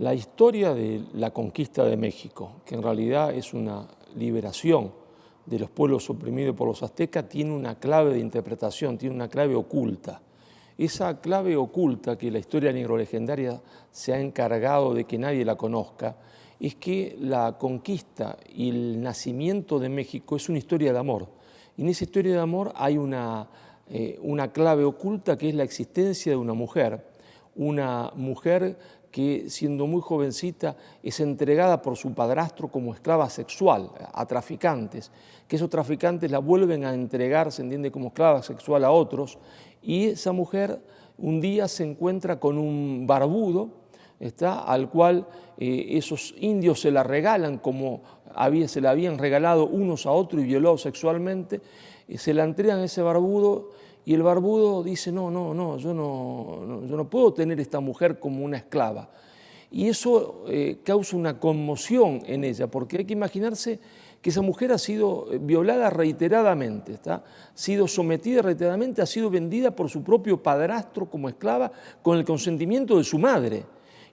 La historia de la conquista de México, que en realidad es una liberación de los pueblos oprimidos por los aztecas, tiene una clave de interpretación, tiene una clave oculta. Esa clave oculta que la historia negrolegendaria se ha encargado de que nadie la conozca, es que la conquista y el nacimiento de México es una historia de amor. Y en esa historia de amor hay una clave oculta que es la existencia de una mujer que siendo muy jovencita es entregada por su padrastro como esclava sexual a traficantes, que esos traficantes la vuelven a entregar, se entiende, como esclava sexual a otros, y esa mujer un día se encuentra con un barbudo, al cual esos indios se la regalan como se la habían regalado unos a otros y violado sexualmente, se la entregan a ese barbudo. Y el barbudo dice, no, yo no puedo tener esta mujer como una esclava. Y eso causa una conmoción en ella, porque hay que imaginarse que esa mujer ha sido violada reiteradamente, ha sido sometida reiteradamente, ha sido vendida por su propio padrastro como esclava con el consentimiento de su madre.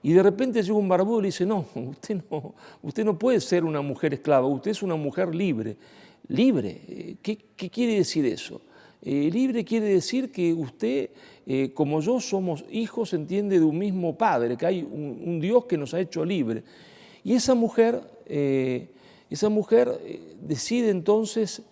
Y de repente llega un barbudo y le dice, no, usted no puede ser una mujer esclava, usted es una mujer libre. ¿Libre? ¿Qué quiere decir eso? Libre quiere decir que usted, como yo, somos hijos, entiende, de un mismo Padre, que hay un Dios que nos ha hecho libre. Y esa mujer decide entonces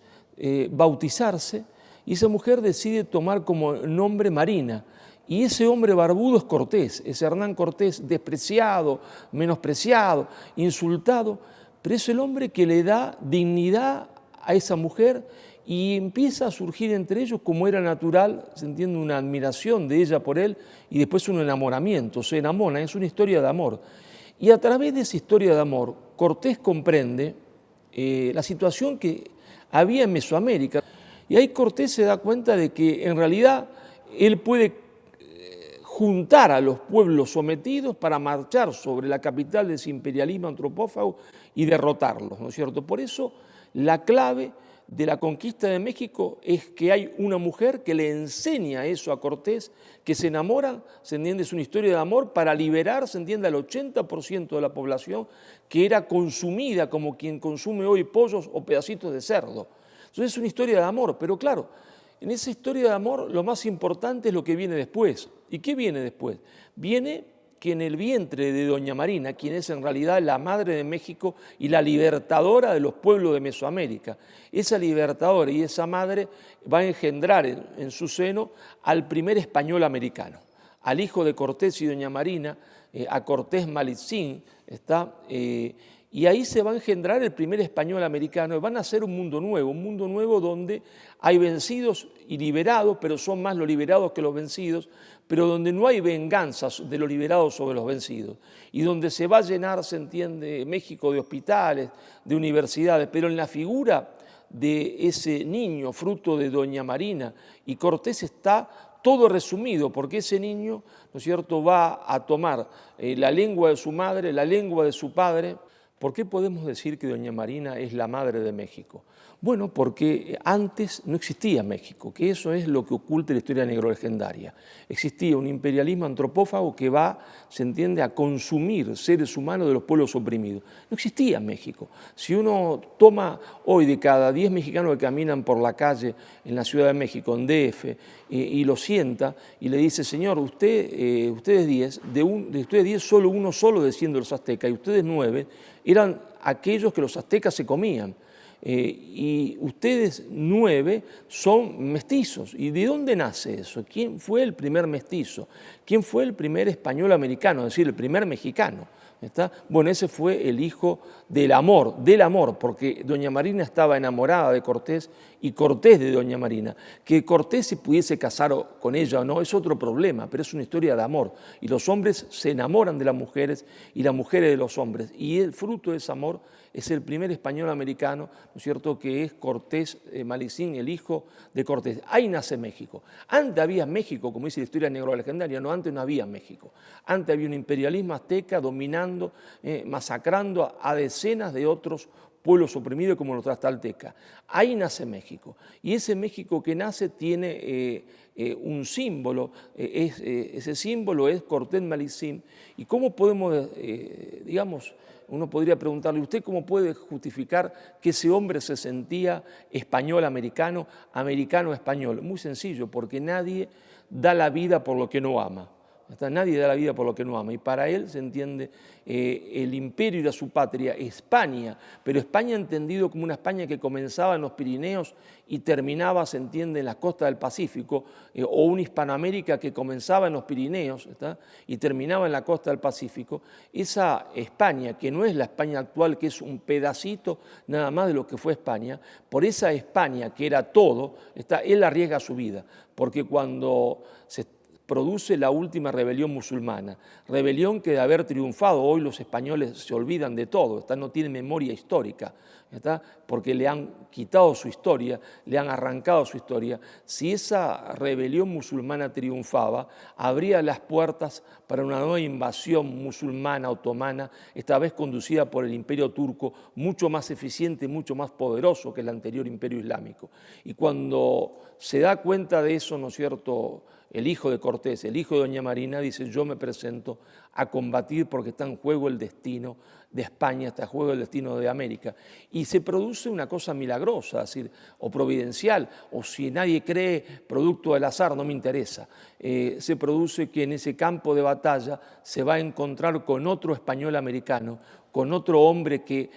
bautizarse, y esa mujer decide tomar como nombre Marina. Y ese hombre barbudo es Cortés, es Hernán Cortés, despreciado, menospreciado, insultado, pero es el hombre que le da dignidad a esa mujer y empieza a surgir entre ellos, como era natural, se entiende, una admiración de ella por él y después un enamoramiento, se enamora, es una historia de amor. Y a través de esa historia de amor, Cortés comprende la situación que había en Mesoamérica. Y ahí Cortés se da cuenta de que en realidad él puede juntar a los pueblos sometidos para marchar sobre la capital de ese imperialismo antropófago y derrotarlos, ¿no es cierto? Por eso la clave de la conquista de México es que hay una mujer que le enseña eso a Cortés, que se enamora, se entiende, es una historia de amor para liberar, se entiende, al 80% de la población que era consumida como quien consume hoy pollos o pedacitos de cerdo. Entonces es una historia de amor, pero claro, en esa historia de amor lo más importante es lo que viene después. ¿Y qué viene después? Viene que en el vientre de doña Marina, quien es en realidad la madre de México y la libertadora de los pueblos de Mesoamérica, esa libertadora y esa madre va a engendrar en su seno al primer español americano, al hijo de Cortés y doña Marina, a Cortés Malitzin, y ahí se va a engendrar el primer español americano y van a hacer un mundo nuevo donde hay vencidos y liberados, pero son más los liberados que los vencidos, pero donde no hay venganzas de los liberados sobre los vencidos, y donde se va a llenar, se entiende, México de hospitales, de universidades, pero en la figura de ese niño, fruto de doña Marina y Cortés, está todo resumido, porque ese niño, ¿no es cierto?, va a tomar la lengua de su madre, la lengua de su padre. ¿Por qué podemos decir que doña Marina es la madre de México? Bueno, porque antes no existía México, que eso es lo que oculta la historia negrolegendaria. Existía un imperialismo antropófago que va, se entiende, a consumir seres humanos de los pueblos oprimidos. No existía México. Si uno toma hoy de cada 10 mexicanos que caminan por la calle en la Ciudad de México, en DF, y lo sienta y le dice, señor, ustedes 10, de ustedes 10 solo uno solo desciende de los aztecas y ustedes 9 eran aquellos que los aztecas se comían. Y ustedes 9 son mestizos. ¿Y de dónde nace eso? ¿Quién fue el primer mestizo? ¿Quién fue el primer español americano, es decir, el primer mexicano? Bueno, ese fue el hijo del amor, porque doña Marina estaba enamorada de Cortés y Cortés de doña Marina. Que Cortés se pudiese casar con ella o no es otro problema, pero es una historia de amor. Y los hombres se enamoran de las mujeres y las mujeres de los hombres. Y el fruto de ese amor es el primer español americano, ¿no es cierto?, que es Cortés Malitzin, el hijo de Cortés. Ahí nace México. Antes había México, como dice la historia negrolegendaria, no, antes no había México. Antes había un imperialismo azteca dominando, masacrando a decenas de otros pueblos oprimidos como los tlaxcaltecas. Ahí nace México. Y ese México que nace tiene un símbolo, ese símbolo es Cortés Malicín. ¿Y cómo podemos, digamos, uno podría preguntarle, ¿usted cómo puede justificar que ese hombre se sentía español-americano, americano-español? Muy sencillo, porque nadie da la vida por lo que no ama. Nadie da la vida por lo que no ama. Y para él se entiende el imperio era su patria, España, pero España entendido como una España que comenzaba en los Pirineos y terminaba, se entiende, en las costas del Pacífico, o una Hispanoamérica que comenzaba en los Pirineos y terminaba en la costa del Pacífico. Esa España, que no es la España actual, que es un pedacito nada más de lo que fue España, por esa España que era todo, él arriesga su vida, porque cuando se produce la última rebelión musulmana, rebelión que de haber triunfado, hoy los españoles se olvidan de todo, no tienen memoria histórica, porque le han quitado su historia, le han arrancado su historia. Si esa rebelión musulmana triunfaba, abría las puertas para una nueva invasión musulmana otomana, esta vez conducida por el imperio turco, mucho más eficiente, mucho más poderoso que el anterior imperio islámico. Y cuando se da cuenta de eso, ¿no es cierto?, el hijo de Cortés, el hijo de doña Marina, dice: yo me presento a combatir porque está en juego el destino de España, está en juego el destino de América. Y se produce una cosa milagrosa, es decir, o providencial, o si nadie cree, producto del azar, no me interesa. Se produce que en ese campo de batalla se va a encontrar con otro español americano, con otro hombre que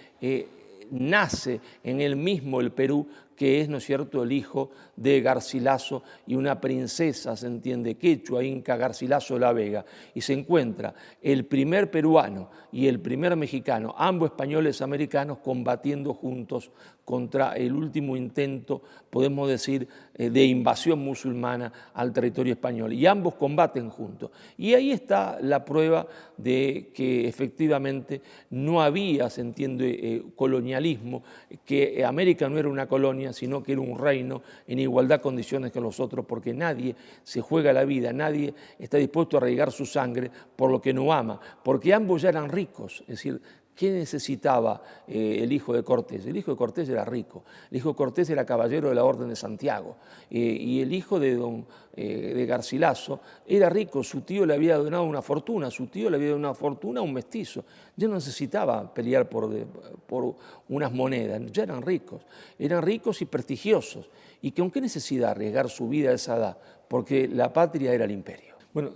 nace en él mismo, el Perú, que es, ¿no es cierto?, el hijo de Garcilaso y una princesa, se entiende, quechua, inca, Garcilaso de la Vega, y se encuentra el primer peruano y el primer mexicano, ambos españoles americanos, combatiendo juntos contra el último intento, podemos decir, de invasión musulmana al territorio español, y ambos combaten juntos. Y ahí está la prueba de que efectivamente no había, se entiende, colonialismo, que América no era una colonia, sino que era un reino en igualdad de condiciones que los otros, porque nadie se juega la vida, nadie está dispuesto a arriesgar su sangre por lo que no ama, porque ambos ya eran ricos, es decir, ¿qué necesitaba el hijo de Cortés? El hijo de Cortés era rico, el hijo de Cortés era caballero de la Orden de Santiago, y el hijo de Garcilaso era rico, su tío le había donado una fortuna, a un mestizo, ya no necesitaba pelear por unas monedas, ya eran ricos y prestigiosos, y que aunque necesidad arriesgar su vida a esa edad, porque la patria era el imperio. Bueno,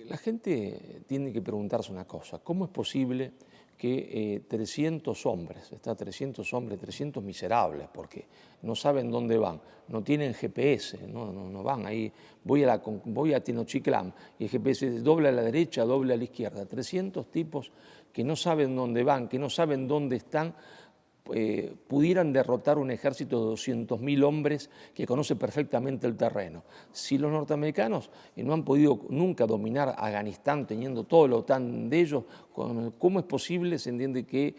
la gente tiene que preguntarse una cosa: ¿cómo es posible que 300 hombres, 300 miserables, porque no saben dónde van, no tienen GPS, no van ahí, voy a Tenochtitlán y el GPS dice doble a la derecha, doble a la izquierda, 300 tipos que no saben dónde van, que no saben dónde están, pudieran derrotar un ejército de 200.000 hombres que conoce perfectamente el terreno. Si los norteamericanos no han podido nunca dominar Afganistán teniendo todo lo tan de ellos, ¿cómo es posible, se entiende, que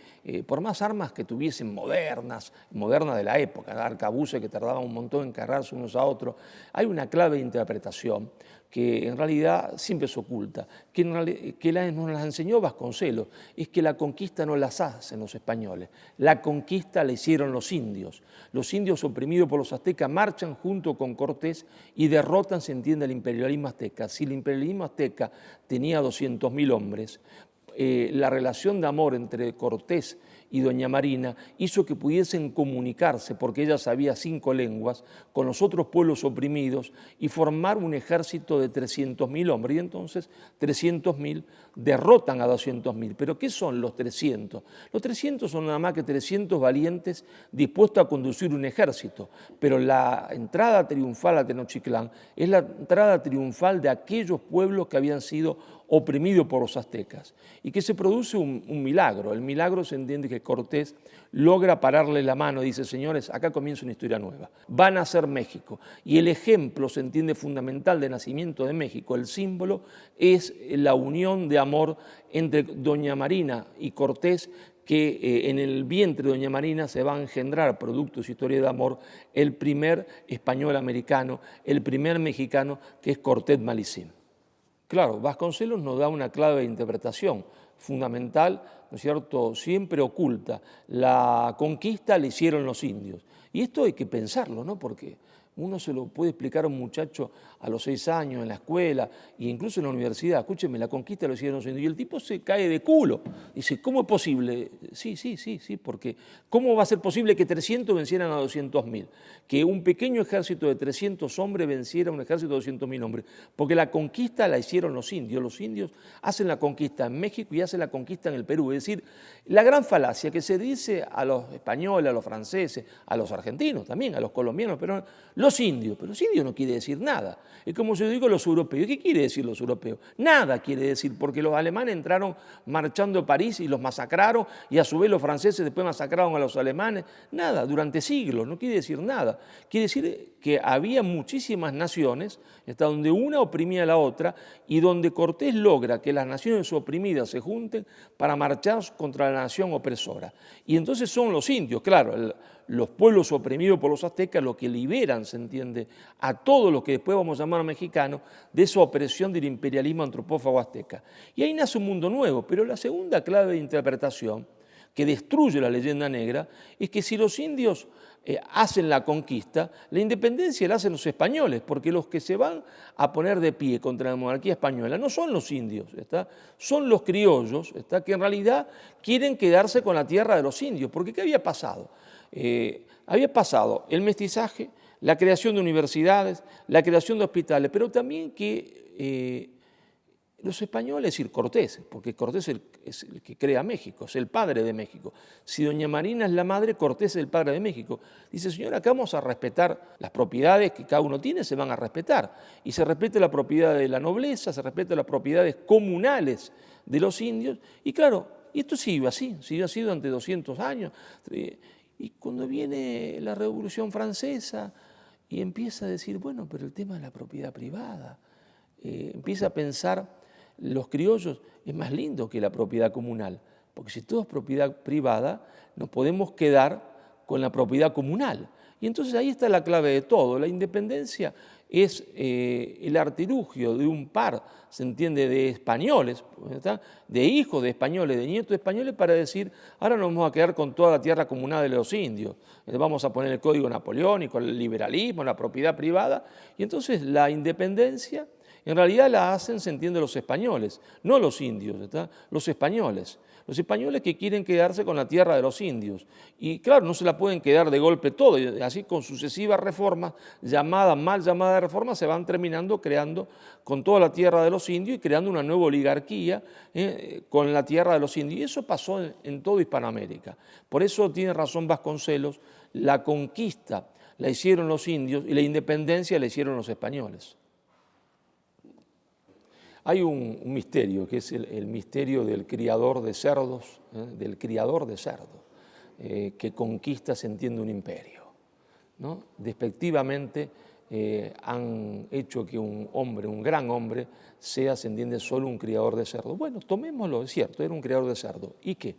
por más armas que tuviesen modernas de la época, arcabuces que tardaban un montón en cargarse unos a otros, hay una clave de interpretación que en realidad siempre se oculta, que nos las enseñó Vasconcelos, es que la conquista no las hacen los españoles, la conquista la hicieron los indios. Los indios oprimidos por los aztecas marchan junto con Cortés y derrotan, se entiende, el imperialismo azteca. Si el imperialismo azteca tenía 200.000 hombres, la relación de amor entre Cortés y doña Marina hizo que pudiesen comunicarse, porque ella sabía 5 lenguas, con los otros pueblos oprimidos y formar un ejército de 300.000 hombres. Y entonces 300.000 derrotan a 200.000. ¿Pero qué son los 300? Los 300 son nada más que 300 valientes dispuestos a conducir un ejército. Pero la entrada triunfal a Tenochtitlán es la entrada triunfal de aquellos pueblos que habían sido oprimidos por los aztecas. Y que se produce un milagro. El milagro se entiende que Cortés logra pararle la mano y dice: señores, acá comienza una historia nueva, van a ser México. Y el ejemplo, se entiende, fundamental de nacimiento de México, el símbolo, es la unión de amor entre doña Marina y Cortés, que en el vientre de doña Marina se va a engendrar, producto de su historia de amor, el primer español americano, el primer mexicano, que es Cortés Malicín. Claro, Vasconcelos nos da una clave de interpretación fundamental, ¿no es cierto?, siempre oculta. La conquista la hicieron los indios. Y esto hay que pensarlo, ¿no? Porque Uno se lo puede explicar a un muchacho a los 6 años en la escuela e incluso en la universidad. Escúcheme, la conquista lo hicieron los indios. Y el tipo se cae de culo. Dice, ¿cómo es posible? Sí, porque ¿cómo va a ser posible que 300 vencieran a 200.000? Que un pequeño ejército de 300 hombres venciera a un ejército de 200.000 hombres. Porque la conquista la hicieron los indios. Los indios hacen la conquista en México y hacen la conquista en el Perú. Es decir, la gran falacia que se dice a los españoles, a los franceses, a los argentinos también, a los colombianos, pero los indios. Pero los indios no quiere decir nada. Es como yo digo los europeos. ¿Qué quiere decir los europeos? Nada quiere decir, porque los alemanes entraron marchando a París y los masacraron, y a su vez los franceses después masacraron a los alemanes. Nada, durante siglos, no quiere decir nada. Quiere decir que había muchísimas naciones, donde una oprimía a la otra, y donde Cortés logra que las naciones oprimidas se junten para marchar contra la nación opresora. Y entonces son los indios, claro, los pueblos oprimidos por los aztecas, los que liberan, se entiende, a todos los que después vamos a llamar mexicanos, de esa opresión del imperialismo antropófago azteca. Y ahí nace un mundo nuevo, pero la segunda clave de interpretación que destruye la leyenda negra es que si los indios hacen la conquista, la independencia la hacen los españoles, porque los que se van a poner de pie contra la monarquía española no son los indios, son los criollos, que en realidad quieren quedarse con la tierra de los indios. Porque ¿qué había pasado? Había pasado el mestizaje, la creación de universidades, la creación de hospitales, pero también que los españoles, es decir, Cortés, porque Cortés es el que crea México, es el padre de México. Si doña Marina es la madre, Cortés es el padre de México. Dice, señora, acá vamos a respetar las propiedades que cada uno tiene, se van a respetar. Y se respeta la propiedad de la nobleza, se respeta las propiedades comunales de los indios. Y claro, y esto siguió así durante 200 años. Y cuando viene la Revolución Francesa y empieza a decir, bueno, pero el tema de la propiedad privada, empieza a pensar los criollos, es más lindo que la propiedad comunal, porque si todo es propiedad privada, nos podemos quedar con la propiedad comunal. Y entonces ahí está la clave de todo. La independencia es el artilugio de un par, se entiende, de españoles, de hijos de españoles, de nietos de españoles, para decir, ahora nos vamos a quedar con toda la tierra comunal de los indios. Vamos a poner el código napoleónico, el liberalismo, la propiedad privada. Y entonces la independencia en realidad la hacen, se entiende, los españoles, no los indios, los españoles. Los españoles que quieren quedarse con la tierra de los indios. Y claro, no se la pueden quedar de golpe todo. Y así con sucesivas reformas, mal llamadas reformas, se van terminando creando con toda la tierra de los indios y creando una nueva oligarquía con la tierra de los indios. Y eso pasó en toda Hispanoamérica. Por eso tiene razón Vasconcelos, la conquista la hicieron los indios y la independencia la hicieron los españoles. Hay un misterio, que es el misterio del criador de cerdos, que conquista, se entiende, un imperio, ¿no? Despectivamente han hecho que un hombre, un gran hombre, sea, se entiende, solo un criador de cerdos. Bueno, tomémoslo, es cierto, era un criador de cerdos. ¿Y qué?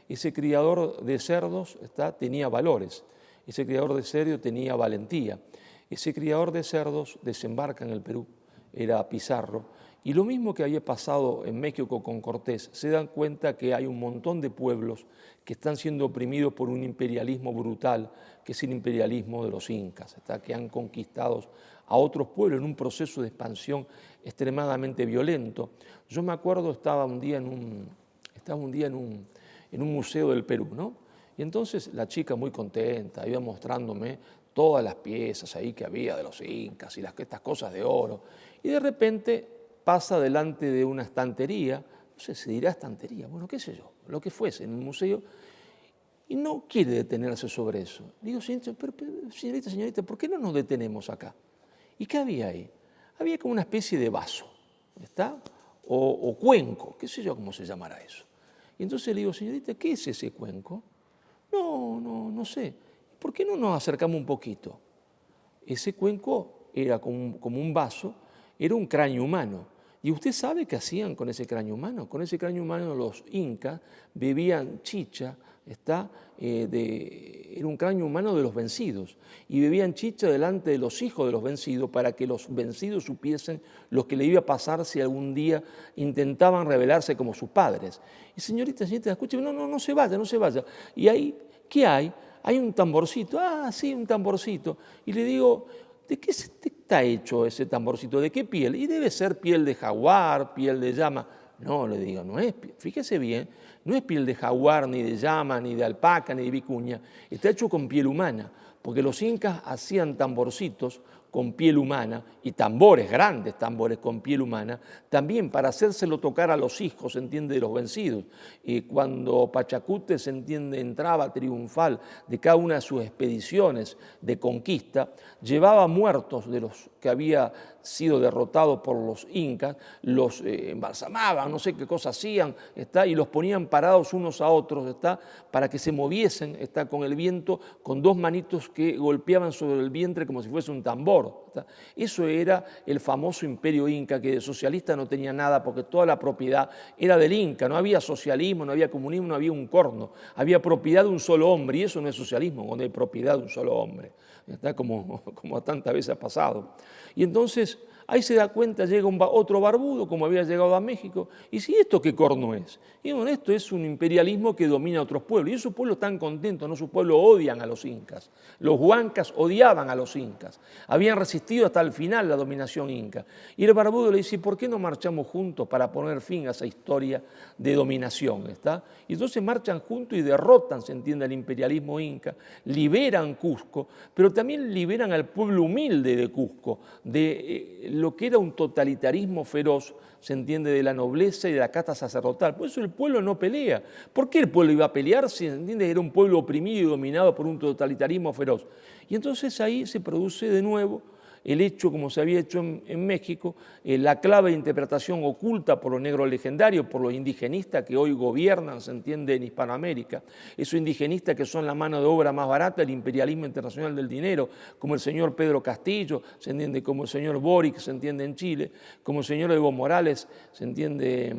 Ese criador de cerdos tenía valores, ese criador de cerdos tenía valentía. Ese criador de cerdos desembarca en el Perú, era Pizarro. Y lo mismo que había pasado en México con Cortés, se dan cuenta que hay un montón de pueblos que están siendo oprimidos por un imperialismo brutal, que es el imperialismo de los incas, que han conquistado a otros pueblos en un proceso de expansión extremadamente violento. Yo me acuerdo, estaba un día en un museo del Perú, ¿no? Y entonces la chica, muy contenta, iba mostrándome todas las piezas ahí que había de los incas y estas cosas de oro. Y de repente pasa delante de una estantería, no sé, se dirá estantería, bueno, qué sé yo, lo que fuese, en un museo, y no quiere detenerse sobre eso. Digo, señorita, ¿por qué no nos detenemos acá? ¿Y qué había ahí? Había como una especie de vaso, o cuenco, qué sé yo cómo se llamará eso. Y entonces le digo, señorita, ¿qué es ese cuenco? No sé. ¿Por qué no nos acercamos un poquito? Ese cuenco era como un vaso, era un cráneo humano. ¿Y usted sabe qué hacían con ese cráneo humano? Con ese cráneo humano los incas bebían chicha, era un cráneo humano de los vencidos, y bebían chicha delante de los hijos de los vencidos para que los vencidos supiesen lo que le iba a pasar si algún día intentaban rebelarse como sus padres. Y señorita, escúcheme, no se vaya. Y ahí, ¿qué hay? Hay un tamborcito, sí, un tamborcito. Y le digo, ¿de qué está hecho ese tamborcito? ¿De qué piel? Y debe ser piel de jaguar, piel de llama. No, le digo, no es, fíjese bien, no es piel de jaguar, ni de llama, ni de alpaca, ni de vicuña, está hecho con piel humana, porque los incas hacían tamborcitos con piel humana y tambores, grandes tambores con piel humana, también para hacérselo tocar a los hijos, se entiende, de los vencidos. Cuando Pachacute, se entiende, entraba triunfal de cada una de sus expediciones de conquista, llevaba muertos de los que había sido derrotados por los incas, los embalsamaban, no sé qué cosa hacían, y los ponían parados unos a otros, para que se moviesen con el viento, con dos manitos que golpeaban sobre el vientre como si fuese un tambor. Eso era el famoso imperio inca, que de socialista no tenía nada porque toda la propiedad era del inca, no había socialismo, no había comunismo, no había un corno, había propiedad de un solo hombre, y eso no es socialismo, cuando hay propiedad de un solo hombre, como tantas veces ha pasado. Y entonces ahí se da cuenta, llega otro barbudo, como había llegado a México, y dice, ¿y esto qué corno es? Y bueno, esto es un imperialismo que domina a otros pueblos, y esos pueblos están contentos, ¿no? Sus pueblos odian a los incas. Los huancas odiaban a los incas, habían resistido hasta el final la dominación inca. Y el barbudo le dice, ¿por qué no marchamos juntos para poner fin a esa historia de dominación? Y entonces marchan juntos y derrotan, se entiende, al imperialismo inca, liberan Cusco, pero también liberan al pueblo humilde de Cusco, de lo que era un totalitarismo feroz, se entiende, de la nobleza y de la casta sacerdotal. Por eso el pueblo no pelea. ¿Por qué el pueblo iba a pelear si, se entiende, era un pueblo oprimido y dominado por un totalitarismo feroz? Y entonces ahí se produce de nuevo el hecho, como se había hecho en México, la clave de interpretación oculta por los negros legendarios, por los indigenistas que hoy gobiernan, se entiende, en Hispanoamérica, esos indigenistas que son la mano de obra más barata del imperialismo internacional del dinero, como el señor Pedro Castillo, se entiende, como el señor Boric, se entiende, en Chile, como el señor Evo Morales, se entiende,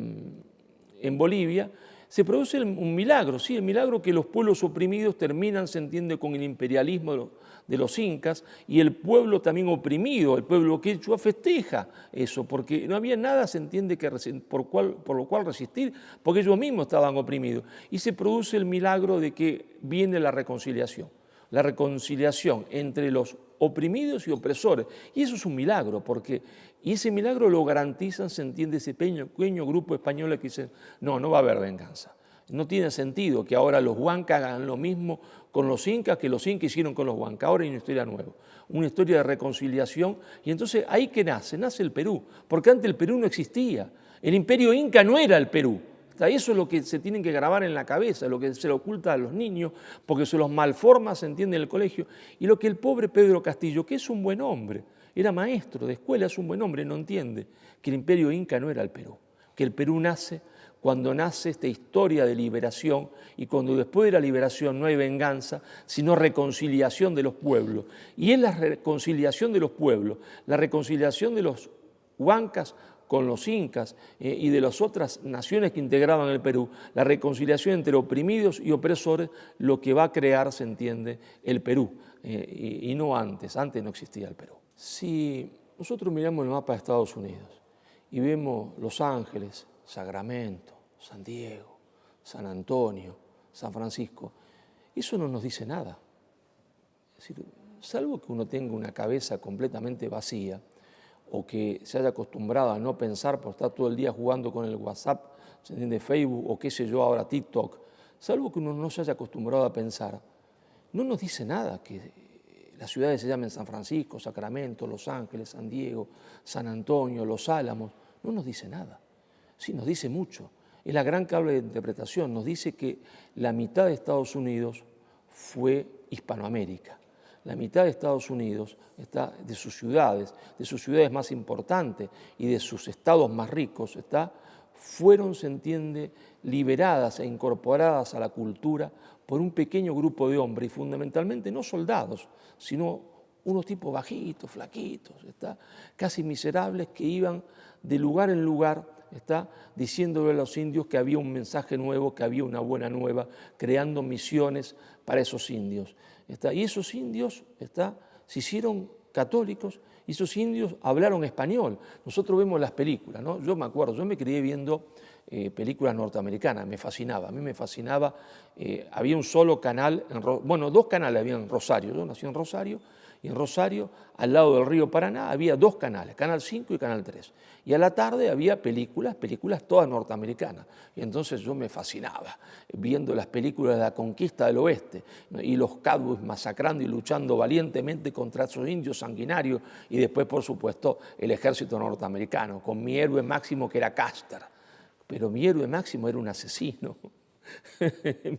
en Bolivia. Se produce un milagro, sí, el milagro que los pueblos oprimidos terminan, se entiende, con el imperialismo de los incas, y el pueblo también oprimido, el pueblo quechua, festeja eso, porque no había nada, se entiende, por lo cual resistir, porque ellos mismos estaban oprimidos. Y se produce el milagro de que viene la reconciliación entre los oprimidos y opresores. Y eso es un milagro, y ese milagro lo garantizan, se entiende, ese pequeño grupo español que dicen, no va a haber venganza. No tiene sentido que ahora los huancas hagan lo mismo con los incas que los incas hicieron con los huancas. Ahora hay una historia nueva, una historia de reconciliación, y entonces ahí que nace el Perú, porque antes el Perú no existía. El imperio inca no era el Perú. Eso es lo que se tienen que grabar en la cabeza, lo que se le oculta a los niños, porque se los malforma, se entiende, en el colegio. Y lo que el pobre Pedro Castillo, que es un buen hombre, era maestro de escuela, es un buen hombre, no entiende que el imperio inca no era el Perú, que el Perú nace cuando nace esta historia de liberación, y cuando después de la liberación no hay venganza, sino reconciliación de los pueblos. Y es la reconciliación de los pueblos, la reconciliación de los huancas con los incas y de las otras naciones que integraban el Perú, la reconciliación entre oprimidos y opresores, lo que va a crear, se entiende, el Perú, y no antes no existía el Perú. Si nosotros miramos el mapa de Estados Unidos y vemos Los Ángeles, Sacramento, San Diego, San Antonio, San Francisco, eso no nos dice nada. Es decir, salvo que uno tenga una cabeza completamente vacía o que se haya acostumbrado a no pensar por estar todo el día jugando con el WhatsApp, ¿se entiende?, Facebook o qué sé yo ahora, TikTok, salvo que uno no se haya acostumbrado a pensar, no nos dice nada que las ciudades se llamen San Francisco, Sacramento, Los Ángeles, San Diego, San Antonio, Los Álamos, no nos dice nada. Sí, nos dice mucho. Es la gran clave de interpretación. Nos dice que la mitad de Estados Unidos fue Hispanoamérica. La mitad de Estados Unidos de sus ciudades más importantes y de sus estados más ricos, fueron, se entiende, liberadas e incorporadas a la cultura por un pequeño grupo de hombres, y fundamentalmente no soldados, sino unos tipos bajitos, flaquitos, casi miserables, que iban de lugar en lugar, diciéndole a los indios que había un mensaje nuevo, que había una buena nueva, creando misiones para esos indios. Y esos indios se hicieron católicos, y esos indios hablaron español. Nosotros vemos las películas, ¿no? Yo me acuerdo, yo me crié viendo películas norteamericanas, me fascinaba, a mí me fascinaba. Había un solo canal, dos canales había en Rosario, yo nací en Rosario, Y en Rosario, al lado del río Paraná, había 2 canales, Canal 5 y Canal 3. Y a la tarde había películas todas norteamericanas. Y entonces yo me fascinaba viendo las películas de la conquista del oeste, ¿no? Y los cowboys masacrando y luchando valientemente contra esos indios sanguinarios, y después, por supuesto, el ejército norteamericano, con mi héroe máximo que era Custer. Pero mi héroe máximo era un asesino.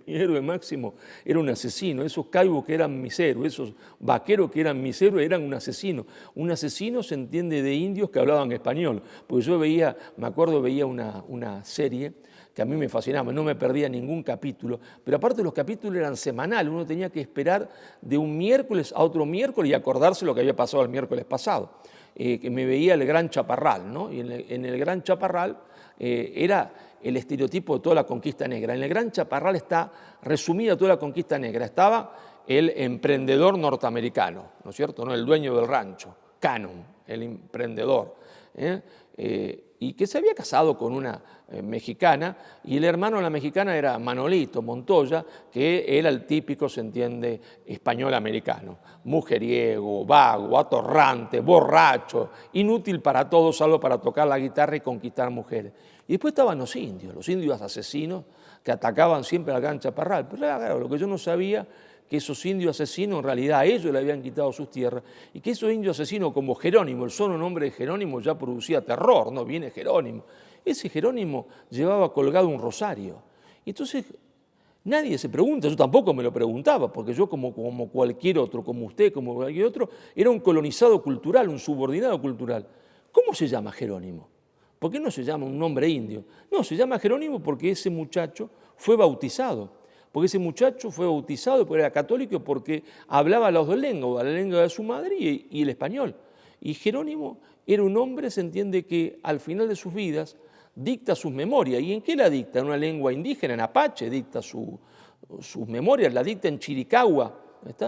Mi héroe máximo era un asesino. Esos caibos que eran mis héroes, esos vaqueros que eran mis héroes, eran un asesino. Un asesino se entiende de indios que hablaban español. Porque yo veía, me acuerdo, veía una serie que a mí me fascinaba, no me perdía ningún capítulo, pero aparte los capítulos eran semanales, uno tenía que esperar de un miércoles a otro miércoles y acordarse lo que había pasado el miércoles pasado. Que me veía el Gran Chaparral, ¿no? Y en el Gran Chaparral era el estereotipo de toda la conquista negra. En el Gran Chaparral está resumida toda la conquista negra. Estaba el emprendedor norteamericano, ¿no es cierto?, ¿no? El dueño del rancho, Cannon, el emprendedor, y que se había casado con una mexicana, y el hermano de la mexicana era Manolito Montoya, que era el típico, se entiende, español americano, mujeriego, vago, atorrante, borracho, inútil para todo salvo para tocar la guitarra y conquistar mujeres. Y después estaban los indios asesinos que atacaban siempre al Gran Chaparral. Pero claro, lo que yo no sabía, que esos indios asesinos en realidad a ellos le habían quitado sus tierras, y que esos indios asesinos como Jerónimo, el solo nombre de Jerónimo ya producía terror, ¿no? Viene Jerónimo. Ese Jerónimo llevaba colgado un rosario. Y entonces nadie se pregunta, yo tampoco me lo preguntaba, porque yo como cualquier otro, como usted, como cualquier otro, era un colonizado cultural, un subordinado cultural. ¿Cómo se llama Jerónimo? ¿Por qué no se llama un nombre indio? No, se llama Jerónimo porque ese muchacho fue bautizado. Porque ese muchacho fue bautizado porque era católico, porque hablaba las 2 lenguas, la lengua de su madre y el español. Y Jerónimo era un hombre, se entiende, que al final de sus vidas dicta sus memorias. ¿Y en qué la dicta? En una lengua indígena, en apache, dicta sus memorias, la dicta en chiricahua.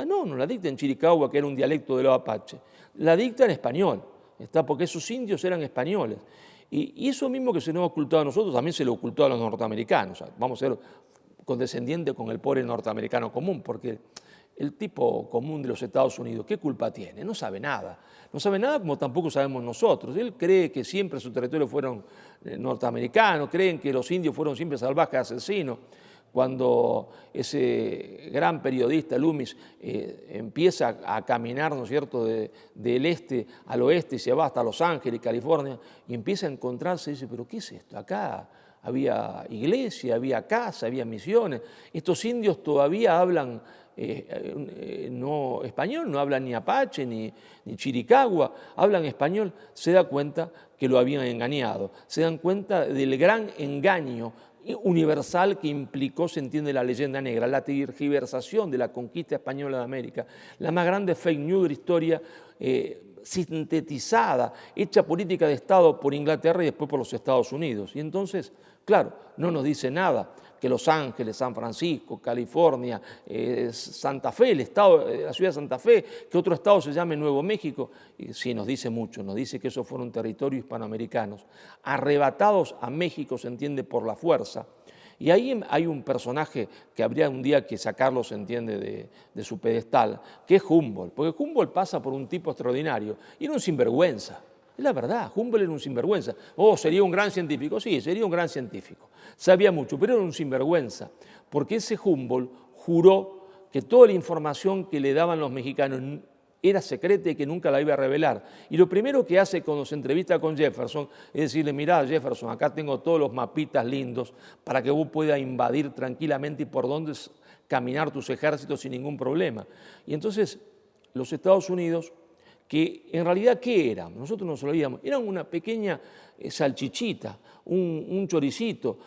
No la dicta en chiricahua, que era un dialecto de los apaches, la dicta en español, porque esos indios eran españoles. Y eso mismo que se nos ha ocultado a nosotros, también se lo ocultó a los norteamericanos. O sea, vamos a ser condescendientes con el pobre norteamericano común, porque el tipo común de los Estados Unidos, ¿qué culpa tiene? No sabe nada. No sabe nada como tampoco sabemos nosotros. Él cree que siempre sus territorios fueron norteamericanos, creen que los indios fueron siempre salvajes asesinos. Cuando ese gran periodista Loomis empieza a caminar, ¿no es cierto?, del este al oeste y se va hasta Los Ángeles, California, y empieza a encontrarse y dice, ¿pero qué es esto? Acá había iglesia, había casa, había misiones. Estos indios todavía hablan no español, no hablan ni apache ni chiricahua, hablan español. Se da cuenta que lo habían engañado, se dan cuenta del gran engaño universal que implicó, se entiende, la leyenda negra, la tergiversación de la conquista española de América, la más grande fake news de la historia, sintetizada, hecha política de Estado por Inglaterra y después por los Estados Unidos. Y entonces, claro, no nos dice nada que Los Ángeles, San Francisco, California, Santa Fe, la ciudad de Santa Fe, que otro estado se llame Nuevo México. Y sí, nos dice mucho, nos dice que esos fueron territorios hispanoamericanos, arrebatados a México, se entiende, por la fuerza. Y ahí hay un personaje que habría un día que sacarlo, se entiende, de su pedestal, que es Humboldt, porque Humboldt pasa por un tipo extraordinario y era un sinvergüenza. Es la verdad, Humboldt era un sinvergüenza. ¿Sería un gran científico? Sí, sería un gran científico. Sabía mucho, pero era un sinvergüenza, porque ese Humboldt juró que toda la información que le daban los mexicanos era secreta y que nunca la iba a revelar. Y lo primero que hace cuando se entrevista con Jefferson es decirle, mirá, Jefferson, acá tengo todos los mapitas lindos para que vos puedas invadir tranquilamente y por dónde caminar tus ejércitos sin ningún problema. Y entonces los Estados Unidos, que en realidad, ¿qué eran? Nosotros nos lo veíamos, eran una pequeña salchichita, un choricito,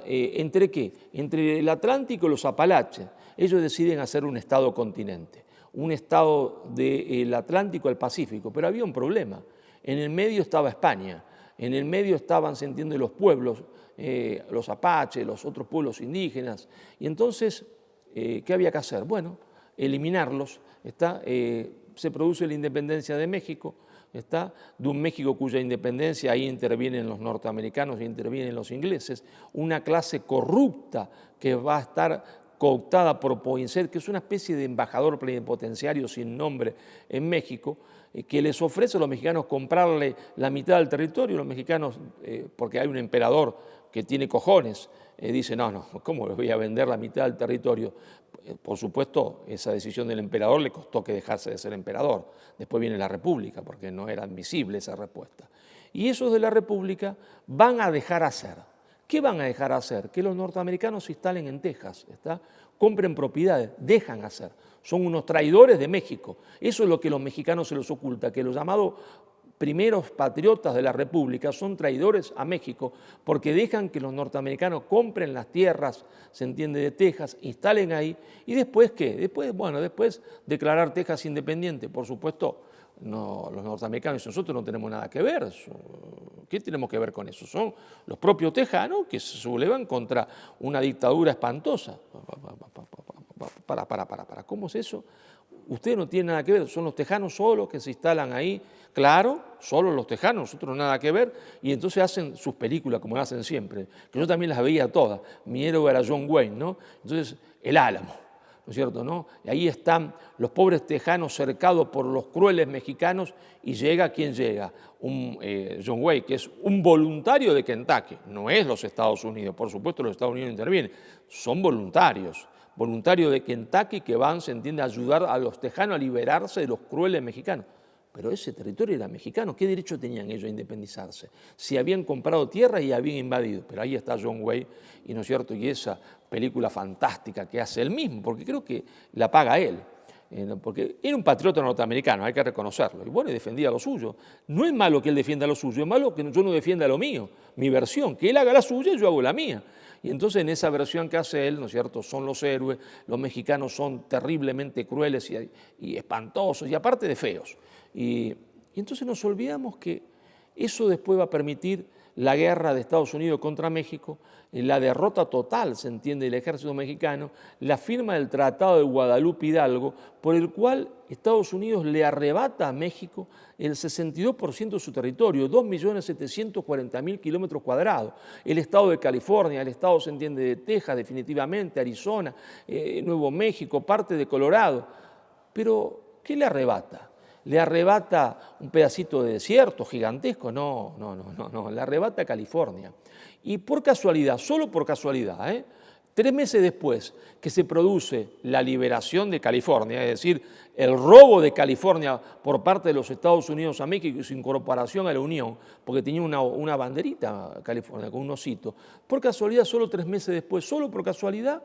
¿entre qué? Entre el Atlántico y los Apalaches. Ellos deciden hacer un estado-continente, un estado del Atlántico al Pacífico, pero había un problema. En el medio estaba España, en el medio estaban, se entiende, los pueblos, los apaches, los otros pueblos indígenas, y entonces, ¿qué había que hacer? Bueno, eliminarlos, se produce la independencia de México, de un México cuya independencia, ahí intervienen los norteamericanos y intervienen los ingleses, una clase corrupta que va a estar cooptada por Poinsett, que es una especie de embajador plenipotenciario sin nombre en México, que les ofrece a los mexicanos comprarle la mitad del territorio. Los mexicanos, porque hay un emperador que tiene cojones, dice, no, ¿cómo les voy a vender la mitad del territorio? Por supuesto, esa decisión del emperador le costó que dejase de ser emperador. Después viene la República, porque no era admisible esa respuesta. Y esos de la República van a dejar hacer. ¿Qué van a dejar hacer? Que los norteamericanos se instalen en Texas, compren propiedades, dejan hacer. Son unos traidores de México. Eso es lo que a los mexicanos se les oculta, que los llamados primeros patriotas de la República son traidores a México porque dejan que los norteamericanos compren las tierras, se entiende, de Texas, instalen ahí y después ¿qué? Después declarar Texas independiente. Por supuesto, no, los norteamericanos y nosotros no tenemos nada que ver. ¿Qué tenemos que ver con eso? Son los propios tejanos que se sublevan contra una dictadura espantosa. ¿Cómo es eso? Ustedes no tienen nada que ver, son los tejanos solos que se instalan ahí, claro, solo los tejanos, nosotros nada que ver, y entonces hacen sus películas como las hacen siempre, que yo también las veía todas, mi héroe era John Wayne, ¿no? Entonces, El Álamo, ¿no es cierto? ¿No? Y ahí están los pobres tejanos cercados por los crueles mexicanos y llega, ¿quién llega? John Wayne, que es un voluntario de Kentucky, no es los Estados Unidos, por supuesto los Estados Unidos intervienen, son voluntarios de Kentucky que van, se entiende, a ayudar a los tejanos a liberarse de los crueles mexicanos. Pero ese territorio era mexicano, ¿qué derecho tenían ellos a independizarse? Si habían comprado tierra y habían invadido. Pero ahí está John Wayne, y no es cierto, y esa película fantástica que hace él mismo, porque creo que la paga él. Porque era un patriota norteamericano, hay que reconocerlo, y bueno, defendía lo suyo. No es malo que él defienda lo suyo, es malo que yo no defienda lo mío, mi versión, que él haga la suya y yo hago la mía. Y entonces en esa versión que hace él, ¿no es cierto?, son los héroes, los mexicanos son terriblemente crueles y espantosos, y aparte de feos. Y entonces nos olvidamos que eso después va a permitir la guerra de Estados Unidos contra México, la derrota total, se entiende, del ejército mexicano, la firma del Tratado de Guadalupe Hidalgo, por el cual Estados Unidos le arrebata a México el 62% de su territorio, 2.740.000 kilómetros cuadrados. El estado de California, el estado, se entiende, de Texas, definitivamente, Arizona, Nuevo México, parte de Colorado. Pero, ¿qué le arrebata? ¿Le arrebata un pedacito de desierto gigantesco? No, le arrebata California. Y por casualidad, solo por casualidad, 3 meses después que se produce la liberación de California, es decir, el robo de California por parte de los Estados Unidos a México y su incorporación a la Unión, porque tenía una banderita California con un osito, por casualidad, solo 3 meses después, solo por casualidad,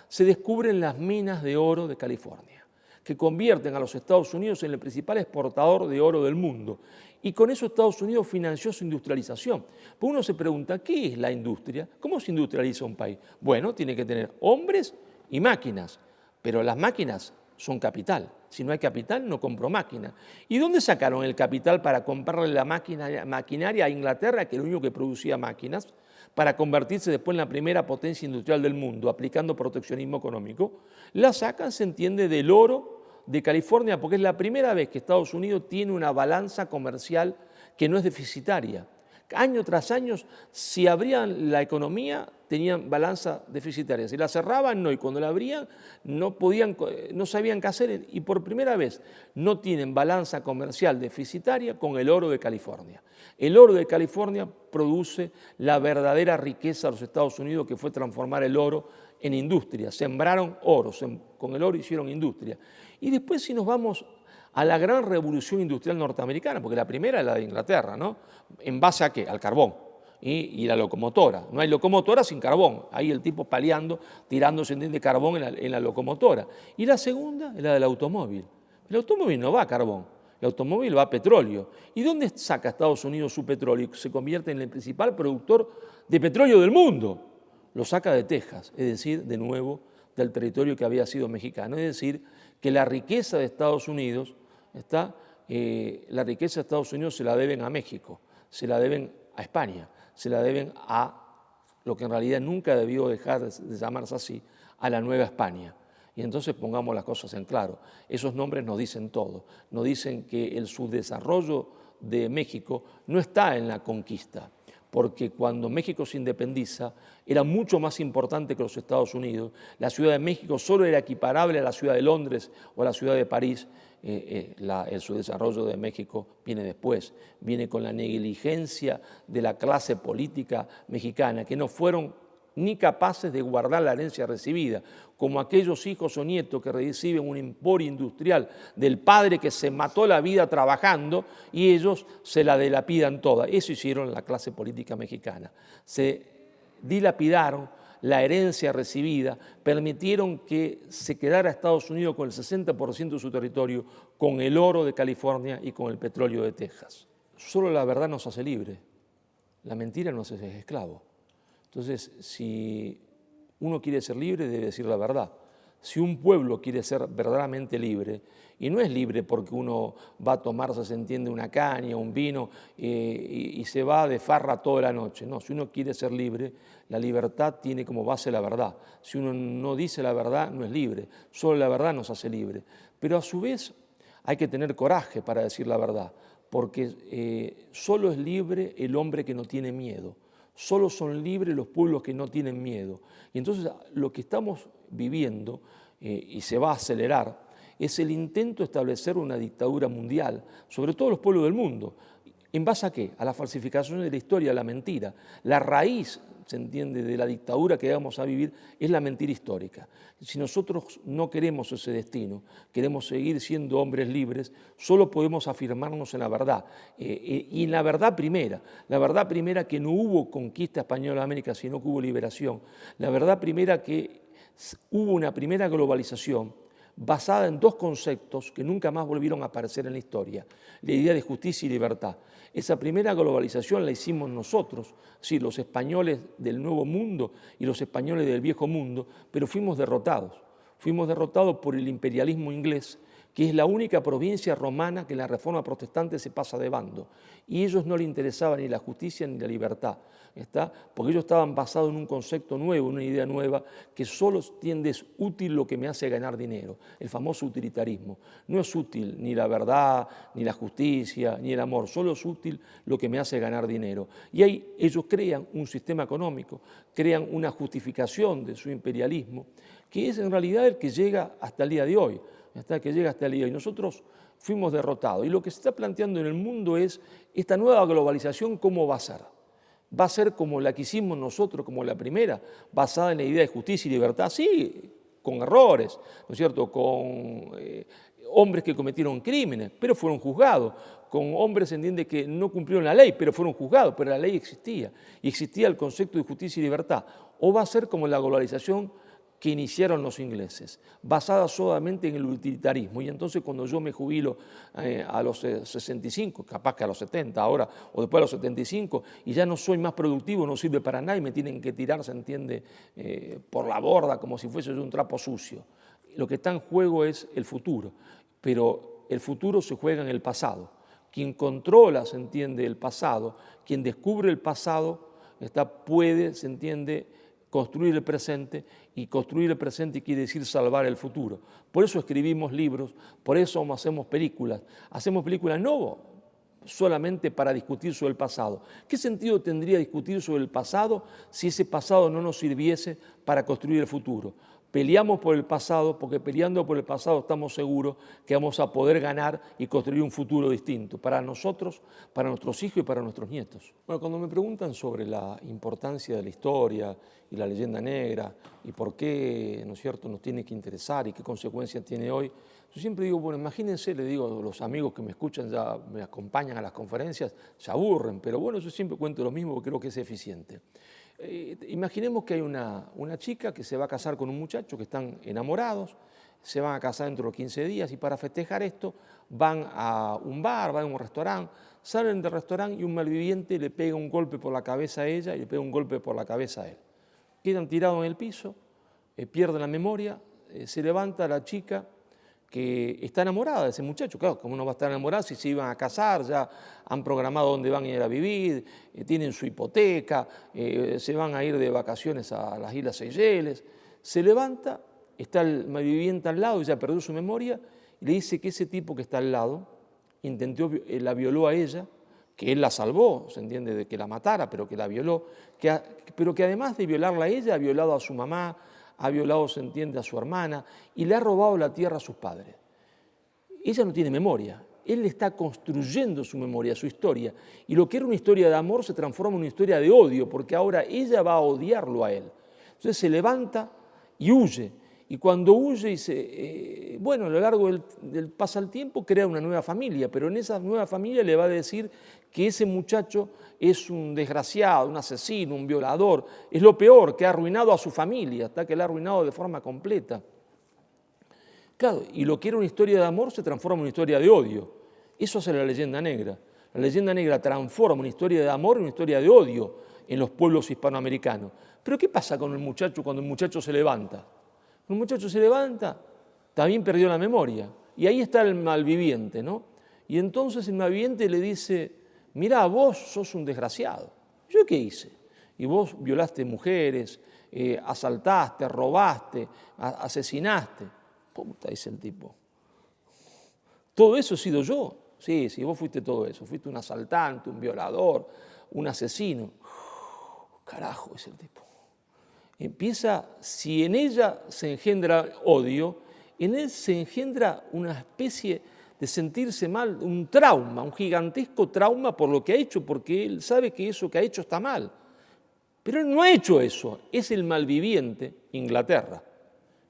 se descubren las minas de oro de California, que convierten a los Estados Unidos en el principal exportador de oro del mundo. Y con eso Estados Unidos financió su industrialización. Pues uno se pregunta, ¿qué es la industria? ¿Cómo se industrializa un país? Bueno, tiene que tener hombres y máquinas, pero las máquinas son capital. Si no hay capital, no compro máquina. ¿Y dónde sacaron el capital para comprarle la maquinaria a Inglaterra, que era el único que producía máquinas, para convertirse después en la primera potencia industrial del mundo, aplicando proteccionismo económico? La sacan, se entiende, del oro de California, porque es la primera vez que Estados Unidos tiene una balanza comercial que no es deficitaria. Año tras año, si abrían la economía, tenían balanza deficitaria. Si la cerraban, no. Y cuando la abrían, no sabían qué hacer. Y por primera vez no tienen balanza comercial deficitaria con el oro de California. El oro de California produce la verdadera riqueza de los Estados Unidos, que fue transformar el oro en industria. Sembraron oro, con el oro hicieron industria. Y después, si nos vamos a la gran revolución industrial norteamericana, porque la primera es la de Inglaterra, ¿no? ¿En base a qué? Al carbón y la locomotora. No hay locomotora sin carbón. Ahí el tipo paliando, tirándose de carbón en la locomotora. Y la segunda es la del automóvil. El automóvil no va a carbón, el automóvil va a petróleo. ¿Y dónde saca Estados Unidos su petróleo? Se convierte en el principal productor de petróleo del mundo. Lo saca de Texas, es decir, de nuevo, del territorio que había sido mexicano. Es decir, que la riqueza de Estados Unidos la riqueza de Estados Unidos se la deben a México, se la deben a España, se la deben a lo que en realidad nunca debió dejar de llamarse así, a la Nueva España. Y entonces pongamos las cosas en claro. Esos nombres nos dicen todo. Nos dicen que el subdesarrollo de México no está en la conquista, porque cuando México se independiza era mucho más importante que los Estados Unidos. La Ciudad de México solo era equiparable a la Ciudad de Londres o a la Ciudad de París. Su desarrollo de México viene después, viene con la negligencia de la clase política mexicana, que no fueron ni capaces de guardar la herencia recibida, como aquellos hijos o nietos que reciben un emporio industrial del padre que se mató la vida trabajando y ellos se la dilapidan toda. Eso hicieron la clase política mexicana. Se dilapidaron la herencia recibida, permitieron que se quedara Estados Unidos con el 60% de su territorio, con el oro de California y con el petróleo de Texas. Solo la verdad nos hace libre, la mentira nos hace esclavo. Entonces, si uno quiere ser libre, debe decir la verdad. Si un pueblo quiere ser verdaderamente libre, y no es libre porque uno va a tomarse, se entiende, una caña, un vino, y se va de farra toda la noche. No, si uno quiere ser libre, la libertad tiene como base la verdad. Si uno no dice la verdad, no es libre. Solo la verdad nos hace libre. Pero a su vez hay que tener coraje para decir la verdad, porque solo es libre el hombre que no tiene miedo. Solo son libres los pueblos que no tienen miedo. Y entonces lo que estamos viviendo, y se va a acelerar, es el intento de establecer una dictadura mundial sobre todos los pueblos del mundo. ¿En base a qué? A la falsificación de la historia, a la mentira. La raíz, se entiende, de la dictadura que vamos a vivir es la mentira histórica. Si nosotros no queremos ese destino, queremos seguir siendo hombres libres, solo podemos afirmarnos en la verdad. Y en la verdad primera que no hubo conquista española de América, sino que hubo liberación. La verdad primera que hubo una primera globalización basada en dos conceptos que nunca más volvieron a aparecer en la historia, la idea de justicia y libertad. Esa primera globalización la hicimos nosotros, sí, los españoles del Nuevo Mundo y los españoles del Viejo Mundo, pero fuimos derrotados. Fuimos derrotados por el imperialismo inglés, que es la única provincia romana que en la Reforma Protestante se pasa de bando. Y a ellos no les interesaba ni la justicia ni la libertad, ¿está? Porque ellos estaban basados en un concepto nuevo, una idea nueva, que solo tiende es útil lo que me hace ganar dinero, el famoso utilitarismo. No es útil ni la verdad, ni la justicia, ni el amor, solo es útil lo que me hace ganar dinero. Y ahí ellos crean un sistema económico, crean una justificación de su imperialismo, que es en realidad el que llega hasta el día de hoy. Hasta que llega hasta el día y nosotros fuimos derrotados. Y lo que se está planteando en el mundo es esta nueva globalización, ¿cómo va a ser? ¿Va a ser como la que hicimos nosotros, como la primera, basada en la idea de justicia y libertad? Sí, con errores, ¿no es cierto? Con hombres que cometieron crímenes, pero fueron juzgados. Con hombres, se entiende, que no cumplieron la ley, pero fueron juzgados, pero la ley existía. Y existía el concepto de justicia y libertad. O va a ser como la globalización que iniciaron los ingleses, basada solamente en el utilitarismo. Y entonces cuando yo me jubilo a los 65, capaz que a los 70 ahora, o después a los 75, y ya no soy más productivo, no sirve para nada y me tienen que tirar, se entiende, por la borda como si fuese yo un trapo sucio. Lo que está en juego es el futuro, pero el futuro se juega en el pasado. Quien controla, se entiende, el pasado, quien descubre el pasado, puede, se entiende, construir el presente, y construir el presente quiere decir salvar el futuro. Por eso escribimos libros, por eso hacemos películas. Hacemos películas no solamente para discutir sobre el pasado. ¿Qué sentido tendría discutir sobre el pasado si ese pasado no nos sirviese para construir el futuro? Peleamos por el pasado porque peleando por el pasado estamos seguros que vamos a poder ganar y construir un futuro distinto para nosotros, para nuestros hijos y para nuestros nietos. Bueno, cuando me preguntan sobre la importancia de la historia y la leyenda negra y por qué, ¿no es cierto?, nos tiene que interesar y qué consecuencias tiene hoy, yo siempre digo, bueno, imagínense, le digo a los amigos que me escuchan, ya me acompañan a las conferencias, se aburren, pero bueno, yo siempre cuento lo mismo porque creo que es eficiente. Imaginemos que hay una chica que se va a casar con un muchacho, que están enamorados, se van a casar dentro de 15 días y para festejar esto van a un bar, van a un restaurante, salen del restaurante y un malviviente le pega un golpe por la cabeza a ella y le pega un golpe por la cabeza a él. Quedan tirados en el piso, pierden la memoria, se levanta la chica que está enamorada de ese muchacho. Claro, como no va a estar enamorada si se iban a casar, ya han programado dónde van a ir a vivir, tienen su hipoteca, se van a ir de vacaciones a las Islas Seychelles. Se levanta, está el malviviente al lado, ya perdió su memoria, y le dice que ese tipo que está al lado la violó a ella, que él la salvó, se entiende, de que la matara, pero que la violó, pero que además de violarla a ella, ha violado a su mamá, ha violado, se entiende, a su hermana, y le ha robado la tierra a sus padres. Ella no tiene memoria, él está construyendo su memoria, su historia, y lo que era una historia de amor se transforma en una historia de odio, porque ahora ella va a odiarlo a él. Entonces se levanta y huye, y cuando huye dice, bueno, a lo largo pasa el tiempo, crea una nueva familia, pero en esa nueva familia le va a decir que ese muchacho es un desgraciado, un asesino, un violador, es lo peor, que ha arruinado a su familia, hasta que la ha arruinado de forma completa. Claro, y lo que era una historia de amor se transforma en una historia de odio. Eso hace la leyenda negra. La leyenda negra transforma una historia de amor en una historia de odio en los pueblos hispanoamericanos. Pero ¿qué pasa con el muchacho cuando el muchacho se levanta? Un muchacho se levanta, también perdió la memoria. Y ahí está el malviviente, ¿no? Y entonces el malviviente le dice, mirá, vos sos un desgraciado. ¿Yo qué hice? Y vos violaste mujeres, asaltaste, robaste, asesinaste. Puta, dice el tipo. Todo eso he sido yo. Sí, sí, vos fuiste todo eso. Fuiste un asaltante, un violador, un asesino. Carajo, dice el tipo. Empieza, si en ella se engendra odio, en él se engendra una especie de sentirse mal, un trauma, un gigantesco trauma por lo que ha hecho, porque él sabe que eso que ha hecho está mal. Pero él no ha hecho eso, es el malviviente, Inglaterra,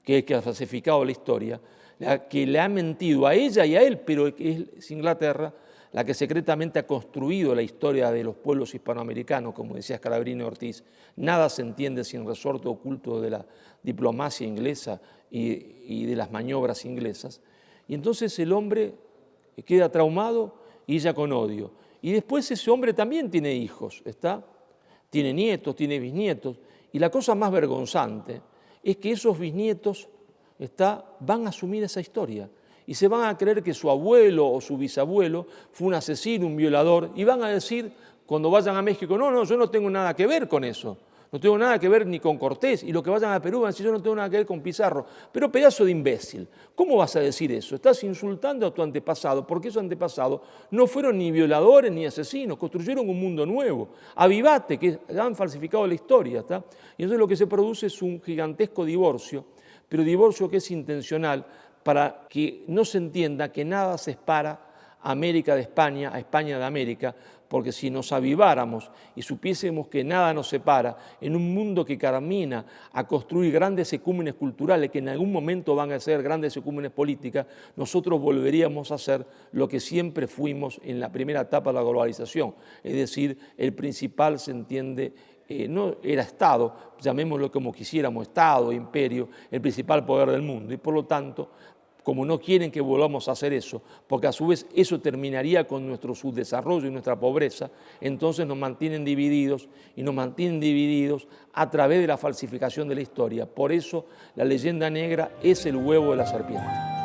que es el que ha falsificado la historia, la que le ha mentido a ella y a él, pero es Inglaterra la que secretamente ha construido la historia de los pueblos hispanoamericanos, como decía Scalabrini Ortiz. Nada se entiende sin resorte oculto de la diplomacia inglesa y de las maniobras inglesas. Y entonces el hombre queda traumado y ella con odio. Y después ese hombre también tiene hijos, tiene nietos, tiene bisnietos. Y la cosa más vergonzante es que esos bisnietos van a asumir esa historia. Y se van a creer que su abuelo o su bisabuelo fue un asesino, un violador, y van a decir, cuando vayan a México, no, yo no tengo nada que ver con eso, no tengo nada que ver ni con Cortés, y los que vayan a Perú van a decir, yo no tengo nada que ver con Pizarro. Pero pedazo de imbécil, ¿cómo vas a decir eso? Estás insultando a tu antepasado, porque esos antepasados no fueron ni violadores ni asesinos, construyeron un mundo nuevo. Avivate, que han falsificado la historia, ¿está? Y entonces lo que se produce es un gigantesco divorcio, pero divorcio que es intencional, para que no se entienda que nada separa a América de España, a España de América, porque si nos aviváramos y supiésemos que nada nos separa en un mundo que camina a construir grandes ecúmenes culturales que en algún momento van a ser grandes ecúmenes políticas, nosotros volveríamos a ser lo que siempre fuimos en la primera etapa de la globalización, es decir, el principal, se entiende, no era Estado, llamémoslo como quisiéramos, Estado, imperio, el principal poder del mundo. Y por lo tanto, como no quieren que volvamos a hacer eso, porque a su vez eso terminaría con nuestro subdesarrollo y nuestra pobreza, entonces nos mantienen divididos y nos mantienen divididos a través de la falsificación de la historia. Por eso la leyenda negra es el huevo de la serpiente.